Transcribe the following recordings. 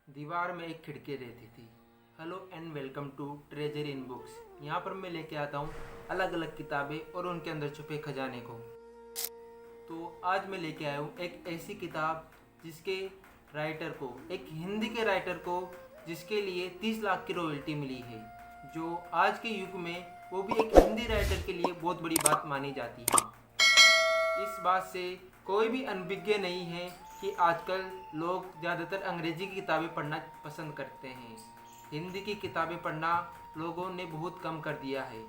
दीवार में एक खिड़की रहती थी। Hello and welcome to treasure in books. यहाँ पर मैं लेके आता हूँ अलग अलग किताबें और उनके अंदर छुपे खजाने को। तो आज मैं लेके आया हूँ एक ऐसी किताब जिसके राइटर को, एक हिंदी के राइटर को, जिसके लिए 30 लाख की रॉयल्टी मिली है, जो आज के युग में वो भी एक हिंदी राइटर के लिए बहुत बड़ी बात मानी जाती है। इस बात से कोई भी अनभिज्ञ नहीं है कि आजकल लोग ज़्यादातर अंग्रेजी की किताबें पढ़ना पसंद करते हैं। हिंदी की किताबें पढ़ना लोगों ने बहुत कम कर दिया है,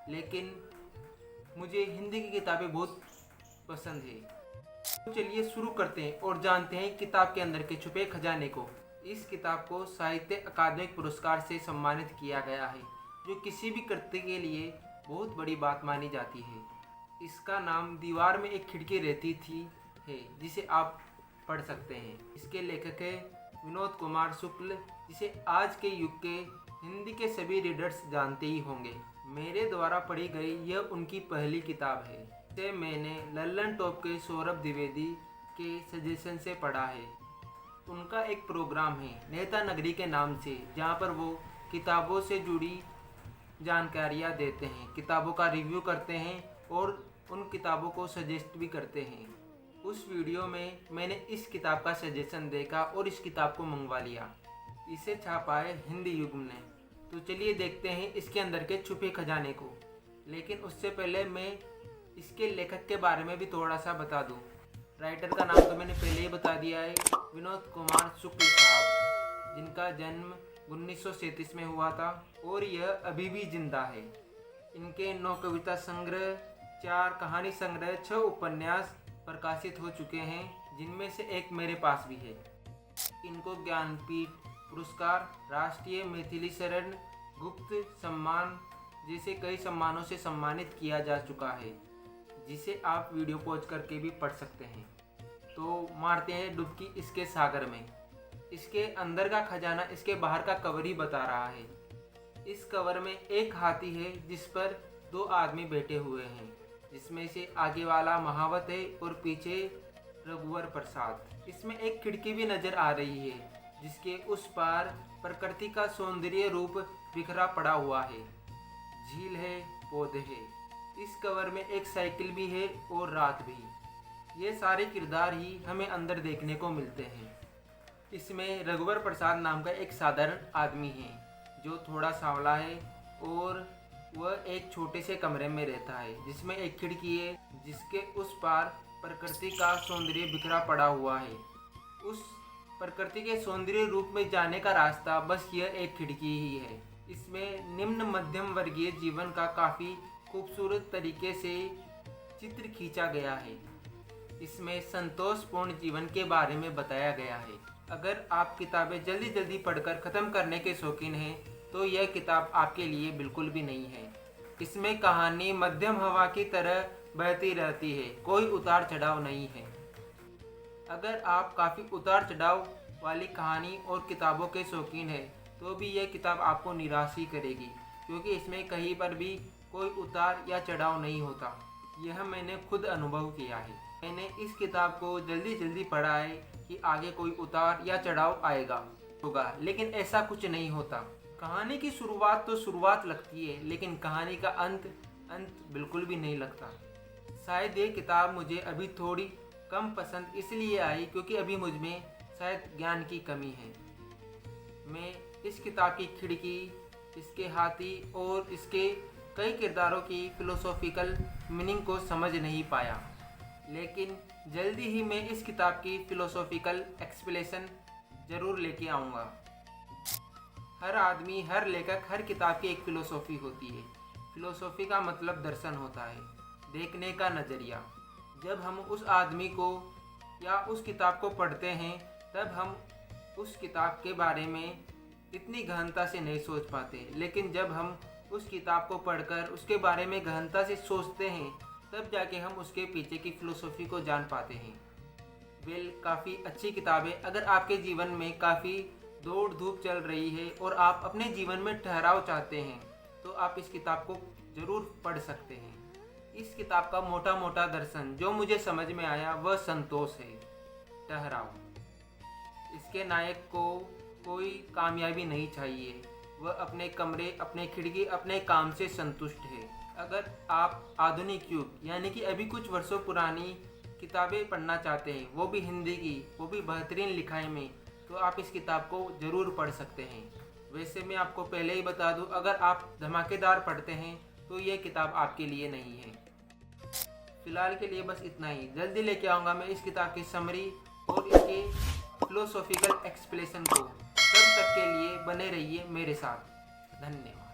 लेकिन मुझे हिंदी की किताबें बहुत पसंद है। तो चलिए शुरू करते हैं और जानते हैं किताब के अंदर के छुपे खजाने को। इस किताब को साहित्य अकादमिक पुरस्कार से सम्मानित किया गया है, जो किसी भी कृति के लिए बहुत बड़ी बात मानी जाती है। इसका नाम दीवार में एक खिड़की रहती थी है, जिसे आप पढ़ सकते हैं। इसके लेखक है विनोद कुमार शुक्ल, जिसे आज के युग के हिंदी के सभी रीडर्स जानते ही होंगे। मेरे द्वारा पढ़ी गई यह उनकी पहली किताब है। इसे मैंने लल्लन टॉप के सौरभ द्विवेदी के सजेशन से पढ़ा है। उनका एक प्रोग्राम है नेता नगरी के नाम से, जहाँ पर वो किताबों से जुड़ी जानकारियाँ देते हैं, किताबों का रिव्यू करते हैं और उन किताबों को सजेस्ट भी करते हैं। उस वीडियो में मैंने इस किताब का सजेशन देखा और इस किताब को मंगवा लिया। इसे छापा है हिंदी युग ने। तो चलिए देखते हैं इसके अंदर के छुपे खजाने को। लेकिन उससे पहले मैं इसके लेखक के बारे में भी थोड़ा सा बता दूं। राइटर का नाम तो मैंने पहले ही बता दिया है, विनोद कुमार शुक्ल साहब, जिनका जन्म 1937 में हुआ था और यह अभी भी जिंदा है। इनके 9 कविता संग्रह, 4 कहानी संग्रह, 6 उपन्यास प्रकाशित हो चुके हैं, जिनमें से एक मेरे पास भी है। इनको ज्ञानपीठ पुरस्कार, राष्ट्रीय मैथिली शरण, गुप्त सम्मान जैसे कई सम्मानों से सम्मानित किया जा चुका है, जिसे आप वीडियो पॉज करके भी पढ़ सकते हैं। तो मारते हैं डुबकी इसके सागर में। इसके अंदर का खजाना इसके बाहर का कवर ही बता रहा है। इस कवर में एक हाथी है जिस पर 2 आदमी बैठे हुए हैं, जिसमें से आगे वाला महावत है और पीछे रघुवर प्रसाद। इसमें एक खिड़की भी नजर आ रही है, जिसके उस पार प्रकृति का सौंदर्य रूप बिखरा पड़ा हुआ है। झील है, पौधे हैं। इस कवर में एक साइकिल भी है और रात भी। ये सारे किरदार ही हमें अंदर देखने को मिलते हैं। इसमें रघुवर प्रसाद नाम का एक साधारण आदमी है, जो थोड़ा सांवला है और वह एक छोटे से कमरे में रहता है, जिसमें एक खिड़की है, जिसके उस पार प्रकृति का सौंदर्य बिखरा पड़ा हुआ है। उस प्रकृति के सौंदर्य रूप में जाने का रास्ता बस यह एक खिड़की ही है। इसमें निम्न मध्यम वर्गीय जीवन का काफ़ी खूबसूरत तरीके से चित्र खींचा गया है। इसमें संतोषपूर्ण जीवन के बारे में बताया गया है। अगर आप किताबें जल्दी जल्दी पढ़कर ख़त्म करने के शौकीन हैं, तो यह किताब आपके लिए बिल्कुल भी नहीं है। इसमें कहानी मध्यम हवा की तरह बहती रहती है, कोई उतार चढ़ाव नहीं है। अगर आप काफ़ी उतार चढ़ाव वाली कहानी और किताबों के शौकीन हैं, तो भी यह किताब आपको निराश ही करेगी, क्योंकि इसमें कहीं पर भी कोई उतार या चढ़ाव नहीं होता। यह मैंने खुद अनुभव किया है। मैंने इस किताब को जल्दी जल्दी पढ़ा है कि आगे कोई उतार या चढ़ाव आएगा होगा, लेकिन ऐसा कुछ नहीं होता। कहानी की शुरुआत तो शुरुआत लगती है, लेकिन कहानी का अंत बिल्कुल भी नहीं लगता। शायद ये किताब मुझे अभी थोड़ी कम पसंद इसलिए आई क्योंकि अभी मुझ में शायद ज्ञान की कमी है। मैं इस किताब की खिड़की, इसके हाथी और इसके कई किरदारों की फिलोसॉफिकल मीनिंग को समझ नहीं पाया, लेकिन जल्दी ही मैं इस किताब की फिलोसॉफिकल एक्सप्लेनेशन ज़रूर लेके आऊँगा। हर आदमी, हर लेखक, हर किताब की एक फ़िलोसॉफ़ी होती है। फ़िलोसॉफ़ी का मतलब दर्शन होता है, देखने का नज़रिया। जब हम उस आदमी को या उस किताब को पढ़ते हैं, तब हम उस किताब के बारे में इतनी गहनता से नहीं सोच पाते, लेकिन जब हम उस किताब को पढ़कर उसके बारे में गहनता से सोचते हैं, तब जाके हम उसके पीछे की फ़िलोसॉफ़ी को जान पाते हैं। काफ़ी अच्छी किताब है। अगर आपके जीवन में काफ़ी दौड़ धूप चल रही है और आप अपने जीवन में ठहराव चाहते हैं, तो आप इस किताब को ज़रूर पढ़ सकते हैं। इस किताब का मोटा मोटा दर्शन जो मुझे समझ में आया वह संतोष है, ठहराव। इसके नायक को कोई कामयाबी नहीं चाहिए। वह अपने कमरे, अपने खिड़की, अपने काम से संतुष्ट है। अगर आप आधुनिक युग यानी कि अभी कुछ वर्षों पुरानी किताबें पढ़ना चाहते हैं, वो भी हिंदी की, वो भी बेहतरीन लिखाई में, तो आप इस किताब को ज़रूर पढ़ सकते हैं। वैसे मैं आपको पहले ही बता दूं, अगर आप धमाकेदार पढ़ते हैं तो ये किताब आपके लिए नहीं है। फ़िलहाल के लिए बस इतना ही। जल्दी लेके आऊँगा मैं इस किताब की समरी और इसके फिलोसॉफिकल एक्सप्लेनेशन को। तब तक के लिए बने रहिए मेरे साथ। धन्यवाद।